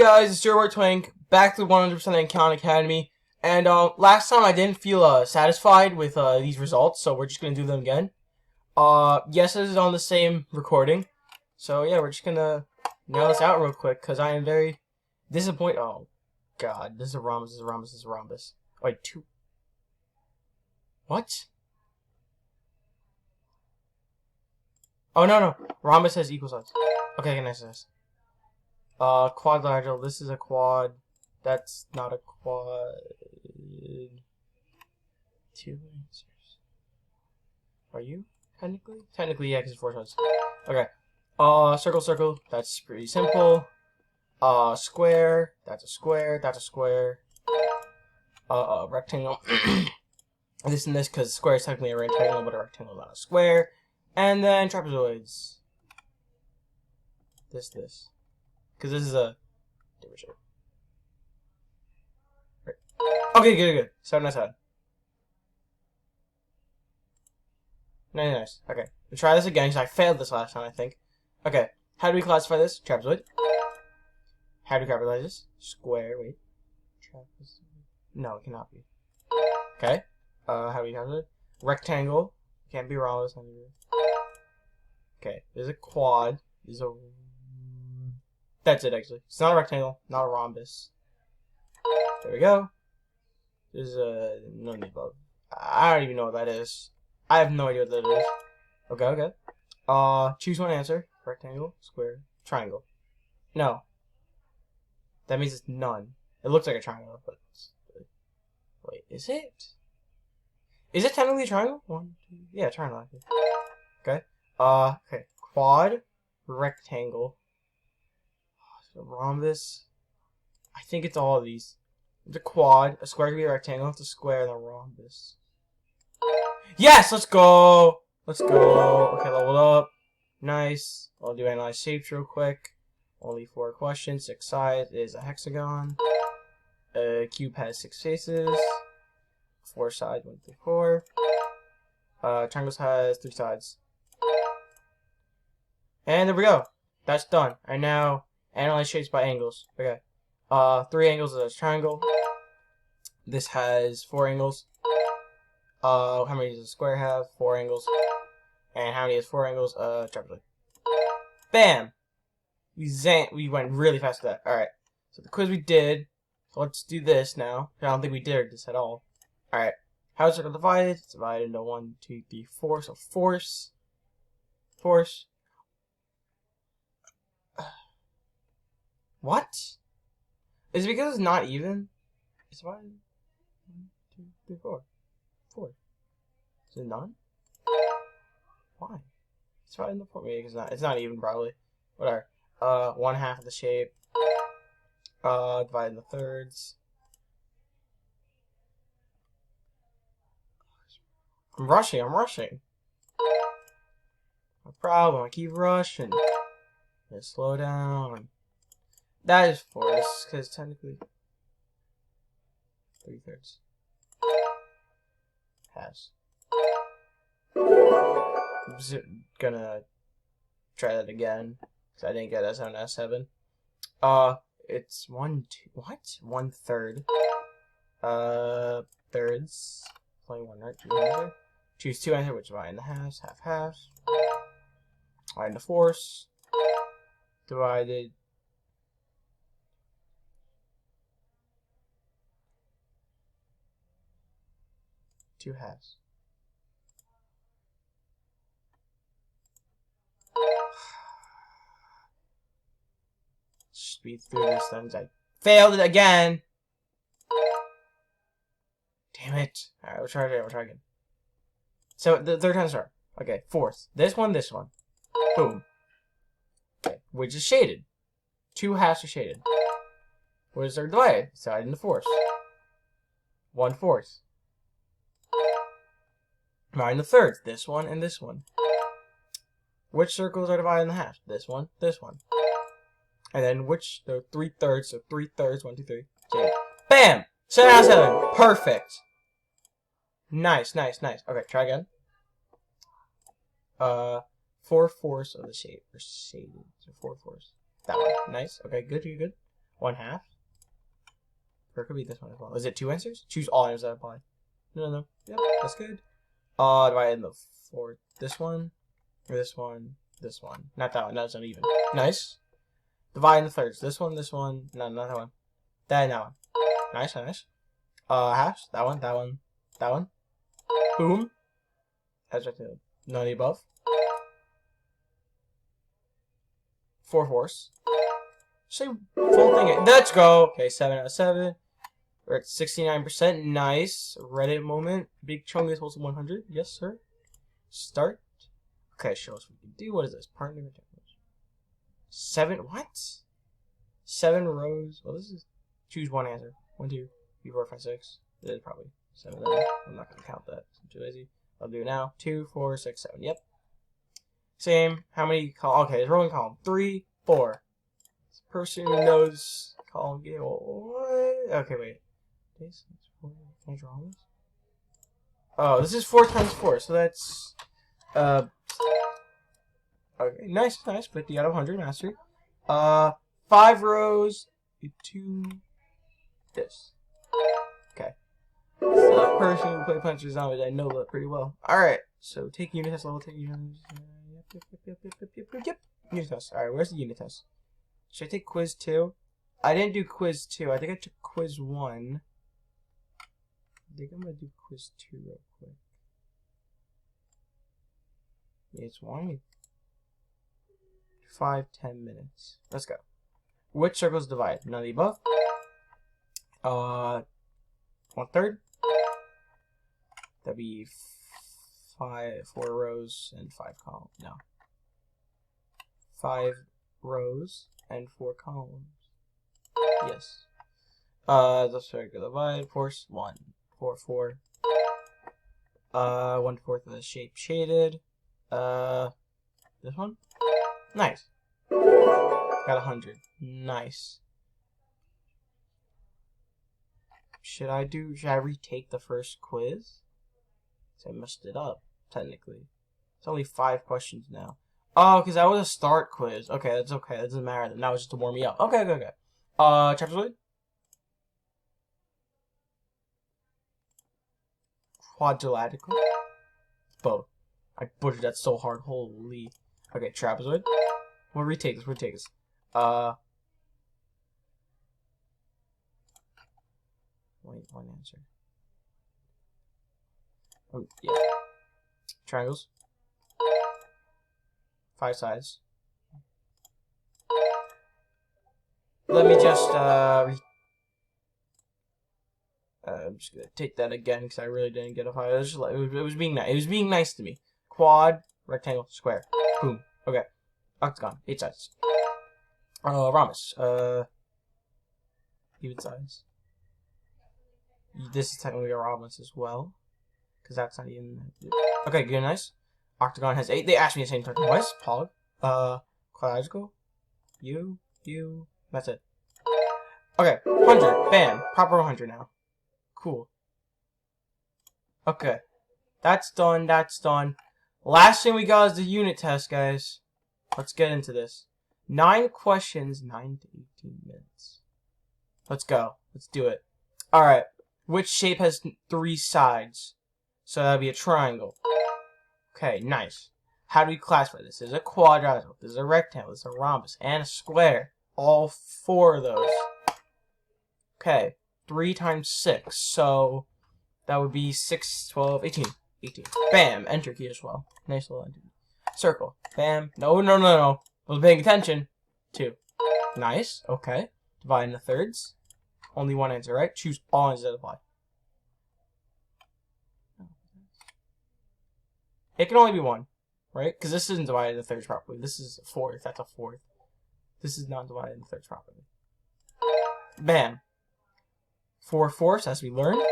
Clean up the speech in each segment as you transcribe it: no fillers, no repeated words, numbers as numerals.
guys, it's your boy Twink, back to the 100% Account Academy, and last time I didn't feel satisfied with these results, so we're just gonna do them again. Yes, this is on the same recording, so yeah, we're just gonna nail this out real quick, because I am very disappointed. Oh, God, this is a rhombus, this is a rhombus, this is a rhombus. Wait, two... What? Oh, no, rhombus has equal sides. Okay, nice. Quadrilateral. This is a quad. That's not a quad. Two answers. Are you? Technically? Technically, yeah, because it's four sides. Okay. Circle. That's pretty simple. Square. That's a square. That's a square. Rectangle. This and this, because square is technically a rectangle, but a rectangle is not a square. And then trapezoids. This. Because this is a different shape. Right. Okay, good. Side by side. Nice. Okay. We'll try this again, because I failed this last time, I think. Okay. How do we classify this? Trapezoid. How do we capitalize this? Square. Wait. Trapezoid. No, it cannot be. Okay. How do we calculate it? Rectangle. Can't be wrong. Okay. There's a quad. There's a... That's it, actually. It's not a rectangle, not a rhombus. There we go. There's none of the above. I don't even know what that is. I have no idea what that is. Okay. Choose one answer. Rectangle, square, triangle. No. That means it's none. It looks like a triangle, but wait, is it? Is it technically a triangle? One, two, yeah, triangle. Okay. Okay. Quad, rectangle. A rhombus. I think it's all of these. It's a quad, a square could be a rectangle, it's a square, and a rhombus. Yes, let's go. Okay, leveled up. Nice. I'll do analyze shapes real quick. Only 4 questions. 6 sides is a hexagon. A cube has 6 faces. 4 sides, 1 through 4. Triangles has 3 sides. And there we go. That's done. And now analyze shapes by angles. Okay. 3 angles is a triangle. This has 4 angles. How many does a square have? 4 angles. And how many has 4 angles? Trapezoid. Bam! We went really fast with that. Alright. So the quiz we did. So let's do this now. I don't think we did this at all. Alright. How is a circle divided? It's divided into 1, 2, 3, 4. So force. What? Is it because it's not even? It's divided. 1, 2, 3, 4. 4. Is it none? Why? It's divided into 4. Maybe it's not even probably. Whatever. 1/2 of the shape. Divided into thirds. I'm rushing. No problem. I keep rushing. Just slow down. That is 4, because technically 3/3 has. I'm just gonna try that again because I didn't get S7 S7. It's 1, 2. What? 1/3. Thirds. Only 1, right? Choose 2 answers, which divide into halves, half. Divide into fourths. Divided. Two halves. Speed through this then. I failed it again. Damn it. Alright, we'll try again. So the third time's hard. Okay, fourth. This one. Boom. Okay, which is shaded. 2 halves are shaded. What is third divided? It's divided into fourths. 1/4. Divided into thirds. This one and this one. Which circles are divided into half? This one. And then which? They're 3/3. So 3/3. 1, 2, 3. So, bam! 7 out of 7. Perfect. Nice. Okay, try again. 4/4 of the shape are shaded. So 4/4. That one. Nice. Okay, good. 1/2. Or it could be this one as well. Is it 2 answers? Choose all answers that apply. No. Yep, that's good. Divide in the 4. This one, or this one, this one. Not that one. That's uneven. Nice. Divide in the thirds. This one, this one. No, not that one. That one. Nice. Halves. That one. That one. Boom. That's right. None of the above. 4 fourths. Say full thing. Let's go. Okay, 7 out of 7. We're at 69%. Nice. Reddit moment. Big chunk is also 100. Yes, sir. Start. Okay, show us what we can do. What is this? Partner. 7. What? 7 rows. Well, this is. Choose one answer. 1, 2, 3, 4, 5, 6. It is probably 7. I'm not going to count that. I'm too lazy. I'll do it now. 2, 4, 6, 7. Yep. Same. How many columns? Okay, it's rolling column. 3, 4. This person who knows column game. What? Okay, wait. Can I draw this? Oh, this is 4 times 4, so that's okay, nice. 50 out of 100, mastery. 5 rows, 2 this. Okay. So the person who played Puncher Zombie, I know that pretty well. Alright, so take unit test level, take unit yep. Unit test. Alright, where's the unit test? Should I take quiz 2? I didn't do quiz 2. I think I took quiz 1. I think I'm gonna do quiz 2 real quick. Yeah, it's wanting 5-10 minutes. Let's go. Which circles divide? None of the above. 1/3. That'd be 4 rows and 5 columns. No. 5 rows and 4 columns. Yes. The circle divide. Of course, 1, 4, 4. 1/4 of the shape shaded. This one. Nice. Got 100. Nice. Should I retake the first quiz? So I messed it up, technically. It's only 5 questions now. Oh, because that was a start quiz. Okay, that's okay. That doesn't matter. Now it's just to warm me up. Okay. Chapter split? Quadrilateral? Both. I butchered that so hard. Holy. Okay, trapezoid. We'll retake this. Wait, one answer. Yeah. Triangles. 5 sides. Let me just, I'm just gonna take that again because I really didn't get a 5. It was just like, it was being nice. It was being nice to me. Quad, rectangle, square. Boom. Okay. Octagon. 8 sides. Rhombus. Even sides. This is technically a rhombus as well. Because that's not even... Okay, good, nice. Octagon has 8. They asked me the same time twice. Pog. Quadrilateral. You. That's it. Okay, 100. Bam. Proper 100 now. Cool. Okay. That's done. Last thing we got is the unit test, guys. Let's get into this. 9 questions, 9 to 18 minutes. Let's go. Let's do it. Alright. Which shape has 3 sides? So that'd be a triangle. Okay, nice. How do we classify this? There's a quadrilateral, there's a rectangle, there's a rhombus, and a square. All 4 of those. Okay. 3 times 6. So that would be 6, 12, 18. Bam. Enter key as well. Nice little enter. Circle. Bam. No. I was paying attention. 2. Nice. Okay. Divide into thirds. Only one answer, right? Choose all answers that apply. It can only be 1, right? Because this isn't divided into thirds properly. This is a 4th. That's a 4th. This is not divided into thirds properly. Bam. 4 fourths, as we learned.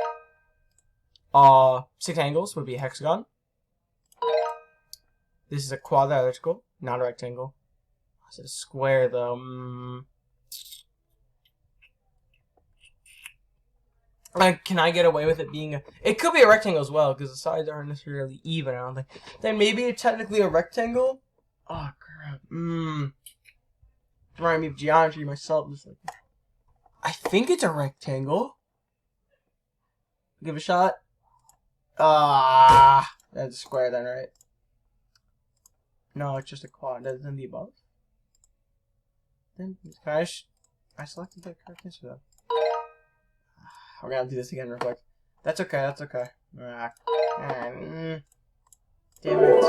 6 angles would be a hexagon. This is a quadrilateral, not a rectangle. Is it a square, though? Like, can I get away with it being a... It could be a rectangle as well, because the sides aren't necessarily even, I don't think. Then maybe it's technically a rectangle? Oh, crap. Remind me of geometry myself. I think it's a rectangle. Give it a shot. Ah, that's a square then, right? No, it's just a quad. That's in the above. Then, gosh, I selected the correct answer though. We're gonna do this again real quick. That's okay, that's okay. Damn it.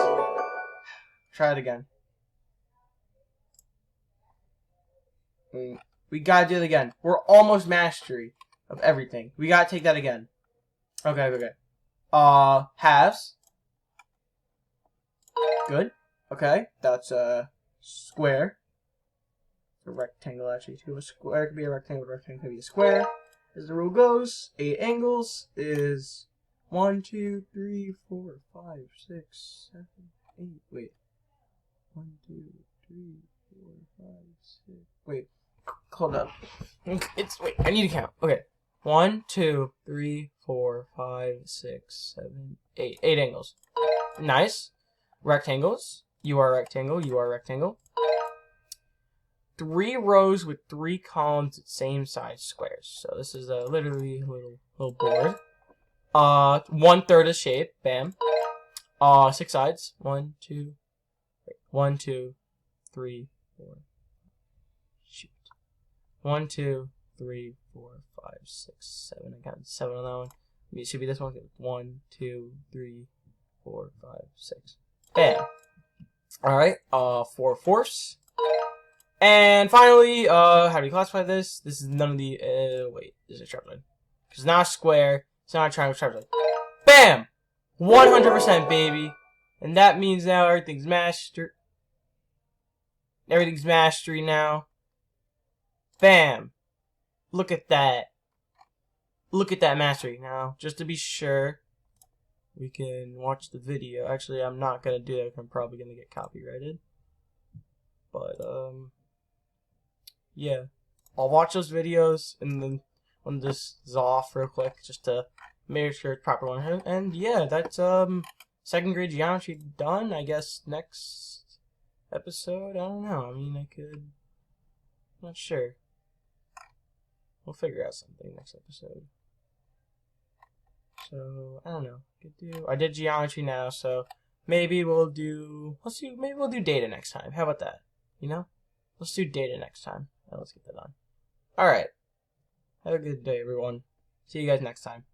Try it again. We gotta do it again. We're almost mastery of everything. We gotta take that again. Okay. Halves. Good. Okay, that's a square. A rectangle actually too. A square could be a rectangle could be a square. As the rule goes, 8 angles is 1, 2, 3, 4, 5, 6, 7, 8. Wait. 1, 2, 3, 4, 5, 6. Wait. Hold up. Wait, I need to count. Okay. 1, 2, 3, 4, 5, 6, 7, 8. 8 angles. Nice. Rectangles. You are a rectangle. You are a rectangle. 3 rows with 3 columns at same size squares. So this is literally a little board. 1/3 of shape. Bam. 6 sides. 1, 2, 3, 4. Shoot. 1, 2, 3, 4, 5, 6, 7. I got 7 on that one. It should be this one. 1, 2, 3, 4, 5, 6. Bam. All right. 4/4. And finally, how do we classify this? This is none of the, wait, this is a trapline. Because it's not a square, it's not a triangle, trapline. BAM! 100%, baby! And that means now everything's mastered. Everything's mastery now. Bam! Look at that. Look at that mastery. Now, just to be sure, we can watch the video. Actually, I'm not gonna do that, I'm probably gonna get copyrighted. But, yeah, I'll watch those videos and then when this is off real quick just to make sure it's proper one. And yeah, that's 2nd grade geometry done. I guess next episode, I don't know. I mean, I'm not sure. We'll figure out something next episode. So I don't know. I did geometry now, so maybe we'll do. Maybe we'll do data next time. How about that? You know, let's do data next time. Let's get that on. Alright. Have a good day, everyone. See you guys next time.